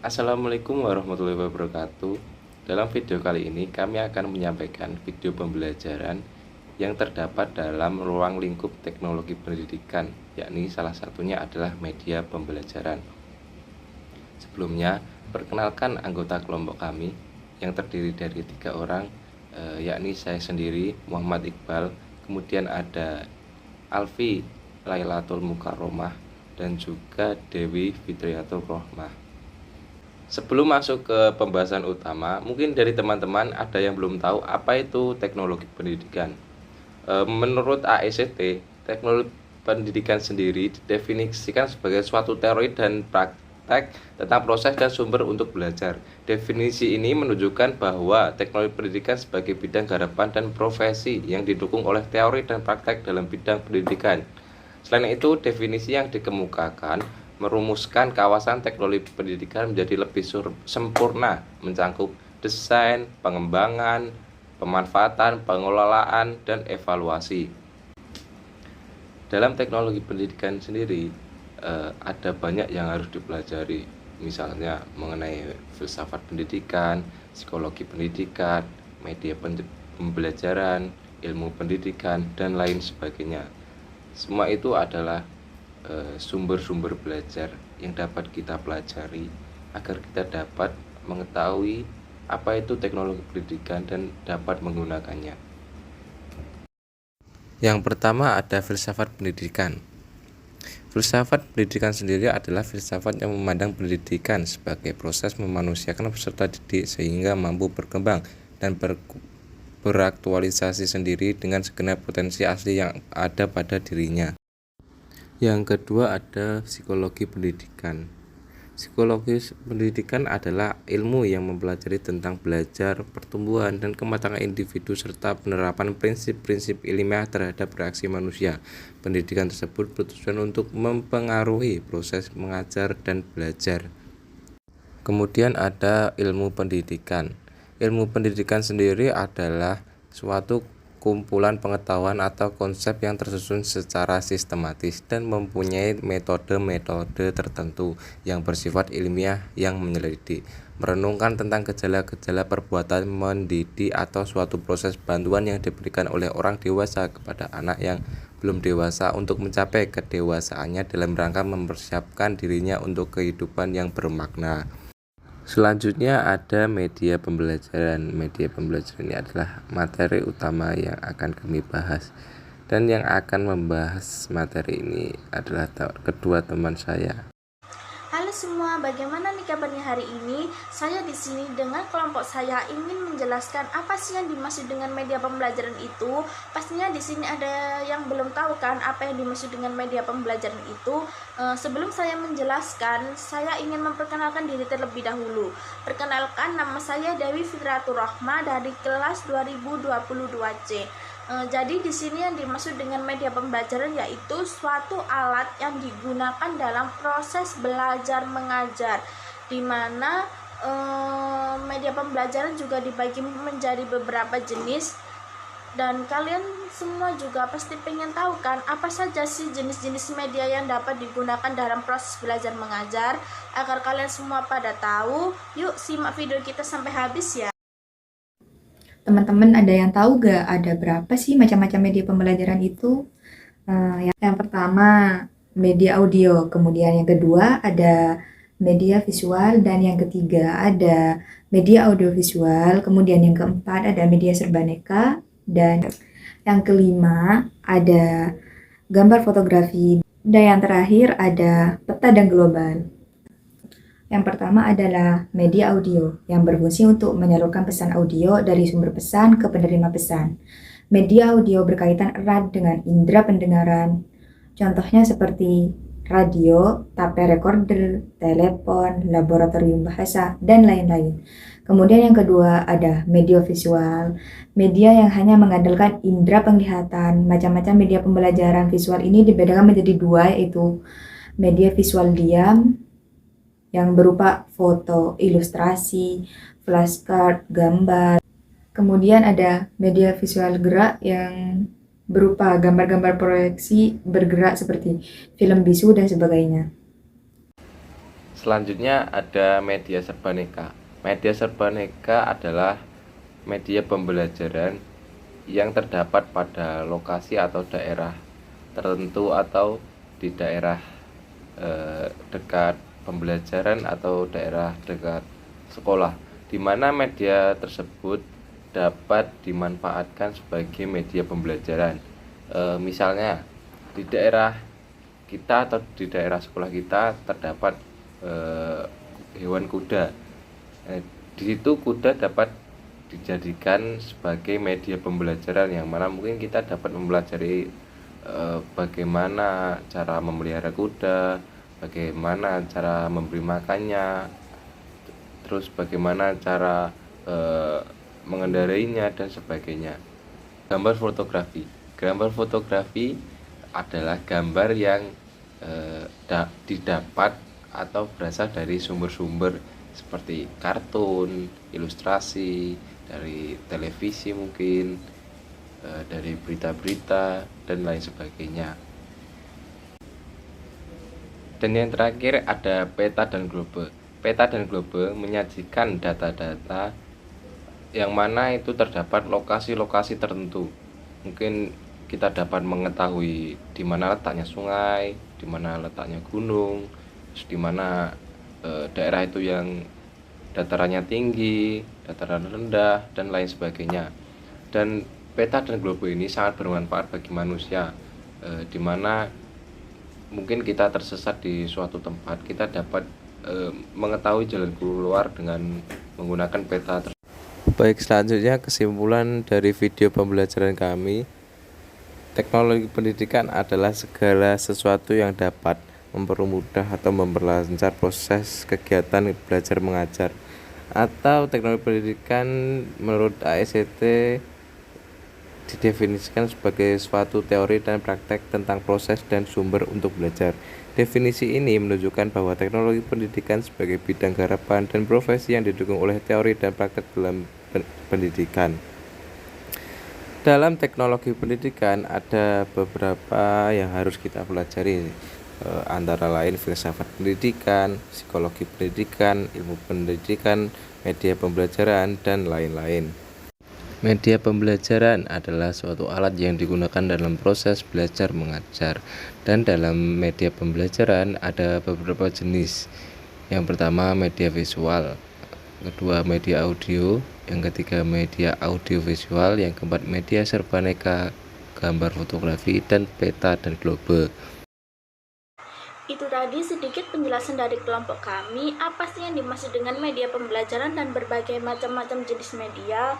Assalamualaikum warahmatullahi wabarakatuh. Dalam video kali ini kami akan menyampaikan video pembelajaran yang terdapat dalam ruang lingkup teknologi pendidikan, yakni salah satunya adalah media pembelajaran. Sebelumnya, perkenalkan anggota kelompok kami yang terdiri dari 3 orang, yakni saya sendiri, Muhammad Iqbal, kemudian ada Alfi Lailatul Mukarromah, dan juga Dewi Fitriyatul Rohmah. Sebelum masuk ke pembahasan utama, mungkin dari teman-teman ada yang belum tahu apa itu teknologi pendidikan. Menurut AECT, teknologi pendidikan sendiri didefinisikan sebagai suatu teori dan praktek tentang proses dan sumber untuk belajar. Definisi ini menunjukkan bahwa teknologi pendidikan sebagai bidang garapan dan profesi yang didukung oleh teori dan praktek dalam bidang pendidikan. Selain itu, definisi yang dikemukakan merumuskan kawasan teknologi pendidikan menjadi lebih sempurna, mencakup desain, pengembangan, pemanfaatan, pengelolaan, dan evaluasi. Dalam teknologi pendidikan sendiri, ada banyak yang harus dipelajari, misalnya mengenai filsafat pendidikan, psikologi pendidikan, media pembelajaran, ilmu pendidikan, dan lain sebagainya. Semua itu adalah sumber-sumber belajar yang dapat kita pelajari agar kita dapat mengetahui apa itu teknologi pendidikan dan dapat menggunakannya. Yang pertama ada filsafat pendidikan. Filsafat pendidikan sendiri adalah filsafat yang memandang pendidikan sebagai proses memanusiakan peserta didik sehingga mampu berkembang dan beraktualisasi sendiri dengan segenap potensi asli yang ada pada dirinya. Yang kedua ada psikologi pendidikan. Psikologi pendidikan adalah ilmu yang mempelajari tentang belajar, pertumbuhan, dan kematangan individu serta penerapan prinsip-prinsip ilmiah terhadap reaksi manusia. Pendidikan tersebut bertujuan untuk mempengaruhi proses mengajar dan belajar. Kemudian ada ilmu pendidikan. Ilmu pendidikan sendiri adalah suatu kumpulan pengetahuan atau konsep yang tersusun secara sistematis dan mempunyai metode-metode tertentu yang bersifat ilmiah yang menyelidik, merenungkan tentang gejala-gejala perbuatan mendidik atau suatu proses bantuan yang diberikan oleh orang dewasa kepada anak yang belum dewasa untuk mencapai kedewasaannya dalam rangka mempersiapkan dirinya untuk kehidupan yang bermakna. Selanjutnya ada media pembelajaran. Media pembelajaran ini adalah materi utama yang akan kami bahas. Dan yang akan membahas materi ini adalah kedua teman saya. Halo semua, bagaimana nih kabarnya hari ini? Saya di sini dengan kelompok saya ingin menjelaskan apa sih yang dimaksud dengan media pembelajaran itu. Pastinya di sini ada yang belum tahu kan apa yang dimaksud dengan media pembelajaran itu. Sebelum saya menjelaskan, saya ingin memperkenalkan diri terlebih dahulu. Perkenalkan, nama saya Dewi Fitriyatul Rohmah dari kelas 2022C. Jadi di sini yang dimaksud dengan media pembelajaran yaitu suatu alat yang digunakan dalam proses belajar mengajar, di mana media pembelajaran juga dibagi menjadi beberapa jenis. Dan kalian semua juga pasti pengen tahu kan apa saja sih jenis-jenis media yang dapat digunakan dalam proses belajar mengajar. Agar kalian semua pada tahu, yuk simak video kita sampai habis ya. Teman-teman ada yang tahu gak ada berapa sih macam-macam media pembelajaran itu? Yang pertama media audio, kemudian yang kedua ada media visual, dan yang ketiga ada media audiovisual, kemudian yang keempat ada media serbaneka, dan yang kelima ada gambar fotografi, dan yang terakhir ada peta dan global. Yang pertama adalah media audio yang berfungsi untuk menyalurkan pesan audio dari sumber pesan ke penerima pesan. Media audio berkaitan erat dengan indera pendengaran. Contohnya seperti radio, tape recorder, telepon, laboratorium bahasa, dan lain-lain. Kemudian yang kedua ada media visual, media yang hanya mengandalkan indera penglihatan. Macam-macam media pembelajaran visual ini dibedakan menjadi dua, yaitu media visual diam yang berupa foto, ilustrasi, flashcard, gambar. Kemudian ada media visual gerak yang berupa gambar-gambar proyeksi bergerak seperti film bisu dan sebagainya. Selanjutnya ada media serbaneka. Media serbaneka adalah media pembelajaran yang terdapat pada lokasi atau daerah tertentu atau di daerah dekat pembelajaran atau daerah dekat sekolah, di mana media tersebut dapat dimanfaatkan sebagai media pembelajaran. Misalnya di daerah kita atau di daerah sekolah kita terdapat hewan kuda. Di situ kuda dapat dijadikan sebagai media pembelajaran, yang mana mungkin kita dapat mempelajari bagaimana cara memelihara kuda, bagaimana cara memberi makannya, terus bagaimana cara mengendarainya dan sebagainya. Gambar fotografi. Gambar fotografi adalah gambar yang didapat atau berasal dari sumber-sumber seperti kartun, ilustrasi, dari televisi mungkin, dari berita-berita dan lain sebagainya. Dan yang terakhir ada peta dan globe. Peta dan globe menyajikan data-data yang mana itu terdapat lokasi-lokasi tertentu. Mungkin kita dapat mengetahui di mana letaknya sungai, di mana letaknya gunung, di mana daerah itu yang datarannya tinggi, dataran rendah, dan lain sebagainya. Dan peta dan globe ini sangat bermanfaat bagi manusia, di mana mungkin kita tersesat di suatu tempat, kita dapat mengetahui jalan keluar dengan menggunakan peta. Baik, selanjutnya kesimpulan dari video pembelajaran kami. Teknologi pendidikan adalah segala sesuatu yang dapat mempermudah atau memperlancar proses kegiatan belajar mengajar. Atau teknologi pendidikan menurut AICT didefinisikan sebagai suatu teori dan praktek tentang proses dan sumber untuk belajar. Definisi ini menunjukkan bahwa teknologi pendidikan sebagai bidang garapan dan profesi yang didukung oleh teori dan praktek dalam pendidikan. Dalam teknologi pendidikan ada beberapa yang harus kita pelajari, antara lain filsafat pendidikan, psikologi pendidikan, ilmu pendidikan, media pembelajaran, dan lain-lain. Media pembelajaran adalah suatu alat yang digunakan dalam proses belajar mengajar, dan dalam media pembelajaran ada beberapa jenis. Yang pertama media visual, kedua media audio, yang ketiga media audiovisual, yang keempat media serbaneka, gambar fotografi, dan peta dan globe. Itu tadi sedikit penjelasan dari kelompok kami, apa sih yang dimaksud dengan media pembelajaran dan berbagai macam-macam jenis media.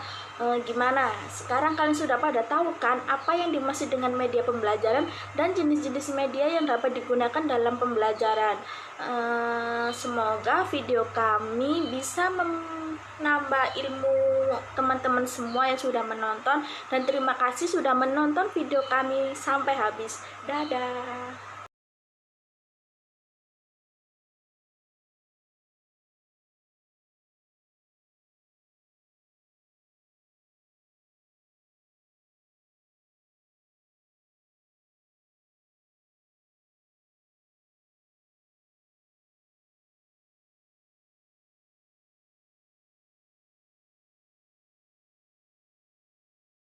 Gimana? Sekarang kalian sudah pada tahu kan apa yang dimaksud dengan media pembelajaran dan jenis-jenis media yang dapat digunakan dalam pembelajaran. Semoga video kami bisa menambah ilmu teman-teman semua yang sudah menonton, dan terima kasih sudah menonton video kami sampai habis. Dadah.